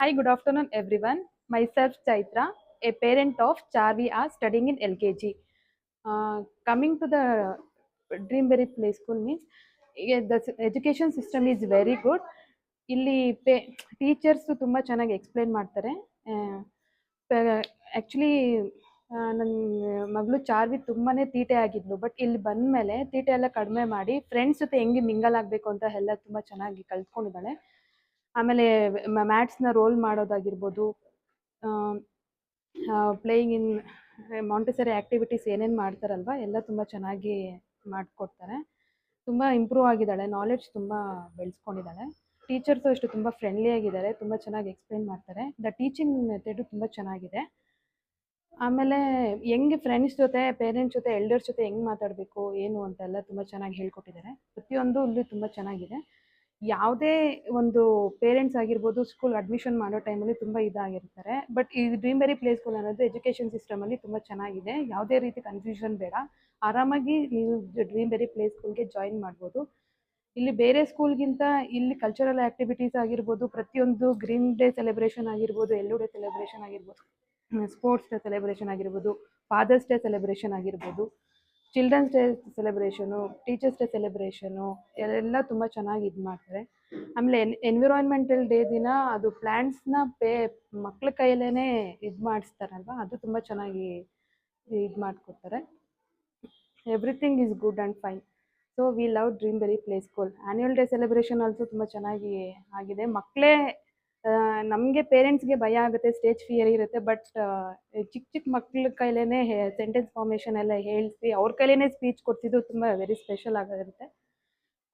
Hi, good afternoon, everyone. Myself, Chaitra, a parent of Charvi, are studying in LKG. Coming to the Dreamberry Play School means the education system is very good. ಇಲ್ಲಿ teachers ತುಂಬ ಚೆನ್ನಾಗಿ explain ಮಾಡ್ತಾರೆ. Actually ನನ್ನ ಮಗಳು ಚಾರ್ವಿ ತುಂಬಾ ತೀಟೆ ಆಗಿದ್ಲು. But ಇಲ್ಲಿ ಬಂದಮೇಲೆ ತೀಟೆ ಎಲ್ಲ ಕಡಿಮೆ ಮಾಡಿ ಫ್ರೆಂಡ್ಸ್ ಜೊತೆ ಹೆಂಗೆ ಮಿಂಗಲ್ ಆಗಬೇಕು ಅಂತ ಎಲ್ಲ ತುಂಬ ಚೆನ್ನಾಗಿ ಕಲ್ತ್ಕೊಂಡಿದ್ದಾಳೆ. ಆಮೇಲೆ ಮ್ಯಾಟ್ಸ್ನ ರೋಲ್ ಮಾಡೋದಾಗಿರ್ಬೋದು, ಪ್ಲೇಯಿಂಗ್ ಇನ್ ಮಾಂಟೆಸರಿ ಆ್ಯಕ್ಟಿವಿಟೀಸ್ ಏನೇನು ಮಾಡ್ತಾರಲ್ವ ಎಲ್ಲ ತುಂಬ ಚೆನ್ನಾಗಿ ಮಾಡಿಕೊಡ್ತಾರೆ. ತುಂಬ ಇಂಪ್ರೂವ್ ಆಗಿದ್ದಾಳೆ, ನಾಲೆಡ್ಜ್ ತುಂಬ ಬೆಳೆಸ್ಕೊಂಡಿದ್ದಾಳೆ. ಟೀಚರ್ಸು ಅಷ್ಟು ತುಂಬ ಫ್ರೆಂಡ್ಲಿ ಆಗಿದ್ದಾರೆ, ತುಂಬ ಚೆನ್ನಾಗಿ ಎಕ್ಸ್ಪ್ಲೇನ್ ಮಾಡ್ತಾರೆ. ಟೀಚಿಂಗ್ ಮೆಥಡು ತುಂಬ ಚೆನ್ನಾಗಿದೆ. ಆಮೇಲೆ ಹೆಂಗೆ ಫ್ರೆಂಡ್ಸ್ ಜೊತೆ, ಪೇರೆಂಟ್ಸ್ ಜೊತೆ, ಎಲ್ಡರ್ಸ್ ಜೊತೆ ಹೆಂಗೆ ಮಾತಾಡಬೇಕು ಏನು ಅಂತೆಲ್ಲ ತುಂಬ ಚೆನ್ನಾಗಿ ಹೇಳ್ಕೊಟ್ಟಿದ್ದಾರೆ. ಪ್ರತಿಯೊಂದು ಇಲ್ಲಿ ತುಂಬ ಚೆನ್ನಾಗಿದೆ. ಯಾವುದೇ ಒಂದು ಪೇರೆಂಟ್ಸ್ ಆಗಿರ್ಬೋದು ಸ್ಕೂಲ್ ಅಡ್ಮಿಷನ್ ಮಾಡೋ ಟೈಮಲ್ಲಿ ತುಂಬ ಇದಾಗಿರ್ತಾರೆ. ಬಟ್ ಈ ಡ್ರೀಮ್ಬೆರಿ ಪ್ಲೇ ಸ್ಕೂಲ್ ಅನ್ನೋದು ಎಜುಕೇಷನ್ ಸಿಸ್ಟಮಲ್ಲಿ ತುಂಬ ಚೆನ್ನಾಗಿದೆ. ಯಾವುದೇ ರೀತಿ ಕನ್ಫ್ಯೂಷನ್ ಬೇಡ, ಆರಾಮಾಗಿ ನೀವು ಡ್ರೀಮ್ಬೆರಿ ಪ್ಲೇ ಸ್ಕೂಲ್ಗೆ ಜಾಯಿನ್ ಮಾಡ್ಬೋದು. ಇಲ್ಲಿ ಬೇರೆ ಸ್ಕೂಲ್ಗಿಂತ ಇಲ್ಲಿ ಕಲ್ಚರಲ್ ಆ್ಯಕ್ಟಿವಿಟೀಸ್ ಆಗಿರ್ಬೋದು, ಪ್ರತಿಯೊಂದು ಗ್ರೀನ್ ಡೇ ಸೆಲೆಬ್ರೇಷನ್ ಆಗಿರ್ಬೋದು, ಎಲ್ಲೋ ಡೇ ಸೆಲೆಬ್ರೇಷನ್ ಆಗಿರ್ಬೋದು, ಸ್ಪೋರ್ಟ್ಸ್ ಡೇ ಸೆಲೆಬ್ರೇಷನ್ ಆಗಿರ್ಬೋದು, ಫಾದರ್ಸ್ ಡೇ ಸೆಲೆಬ್ರೇಷನ್ ಆಗಿರ್ಬೋದು, children's day celebration, teachers day celebration ಎಲ್ಲ ತುಂಬ ಚೆನ್ನಾಗಿ ಇದು ಮಾಡ್ತಾರೆ. ಆಮೇಲೆ ಎನ್ವಿರಾನ್ಮೆಂಟಲ್ ಡೇ ದಿನ ಅದು ಪ್ಲ್ಯಾಂಟ್ಸ್ನ ಮಕ್ಳ ಕೈಯಲ್ಲೇ ಇದು ಮಾಡಿಸ್ತಾರಲ್ವ, ಅದು ತುಂಬ ಚೆನ್ನಾಗಿ ಇದು ಮಾಡಿಕೊಡ್ತಾರೆ. Everything is good and fine. So we love Dreamberry play school. Annual day celebration also ತುಂಬ ಚೆನ್ನಾಗಿ ಆಗಿದೆ. ಮಕ್ಕಳೇ ನಮಗೆ ಪೇರೆಂಟ್ಸ್ಗೆ ಭಯ ಆಗುತ್ತೆ, ಸ್ಟೇಜ್ ಫಿಯರ್ ಇರುತ್ತೆ. ಬಟ್ ಚಿಕ್ಕ ಚಿಕ್ಕ ಮಕ್ಳ ಕೈಲೇ ಸೆಂಟೆನ್ಸ್ ಫಾರ್ಮೇಷನ್ ಎಲ್ಲ ಹೇಳಿಸಿ ಅವ್ರ ಕೈಲೇ ಸ್ಪೀಚ್ ಕೊಡ್ತಿದ್ದು ತುಂಬ ವೆರಿ ಸ್ಪೆಷಲ್ ಆಗಿರುತ್ತೆ.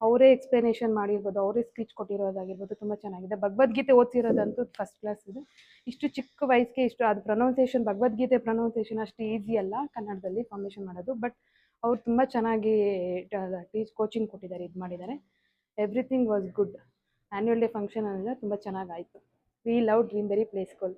ಅವರೇ ಎಕ್ಸ್ಪ್ಲನೇಷನ್ ಮಾಡಿರ್ಬೋದು, ಅವರೇ ಸ್ಪೀಚ್ ಕೊಟ್ಟಿರೋದಾಗಿರ್ಬೋದು, ತುಂಬ ಚೆನ್ನಾಗಿದೆ. ಭಗವದ್ಗೀತೆ ಓದ್ತಿರೋದಂತೂ ಫಸ್ಟ್ ಕ್ಲಾಸ್ ಇದೆ. ಇಷ್ಟು ಚಿಕ್ಕ ವಯಸ್ಸಿಗೆ ಇಷ್ಟು ಅದು ಪ್ರೊನೌನ್ಸಿಯೇಷನ್, ಭಗವದ್ಗೀತೆ ಪ್ರೊನೌನ್ಸಿಯೇಷನ್ ಅಷ್ಟು ಈಸಿ ಅಲ್ಲ ಕನ್ನಡದಲ್ಲಿ ಫಾರ್ಮೇಷನ್ ಮಾಡೋದು. ಬಟ್ ಅವ್ರು ತುಂಬ ಚೆನ್ನಾಗಿ ಕೋಚಿಂಗ್ ಕೊಟ್ಟಿದ್ದಾರೆ, ಇದು ಮಾಡಿದ್ದಾರೆ. Everything was good. Annual day function ಅಂದರೆ ತುಂಬ ಚೆನ್ನಾಗಾಯಿತು. We love Dreamberry play school.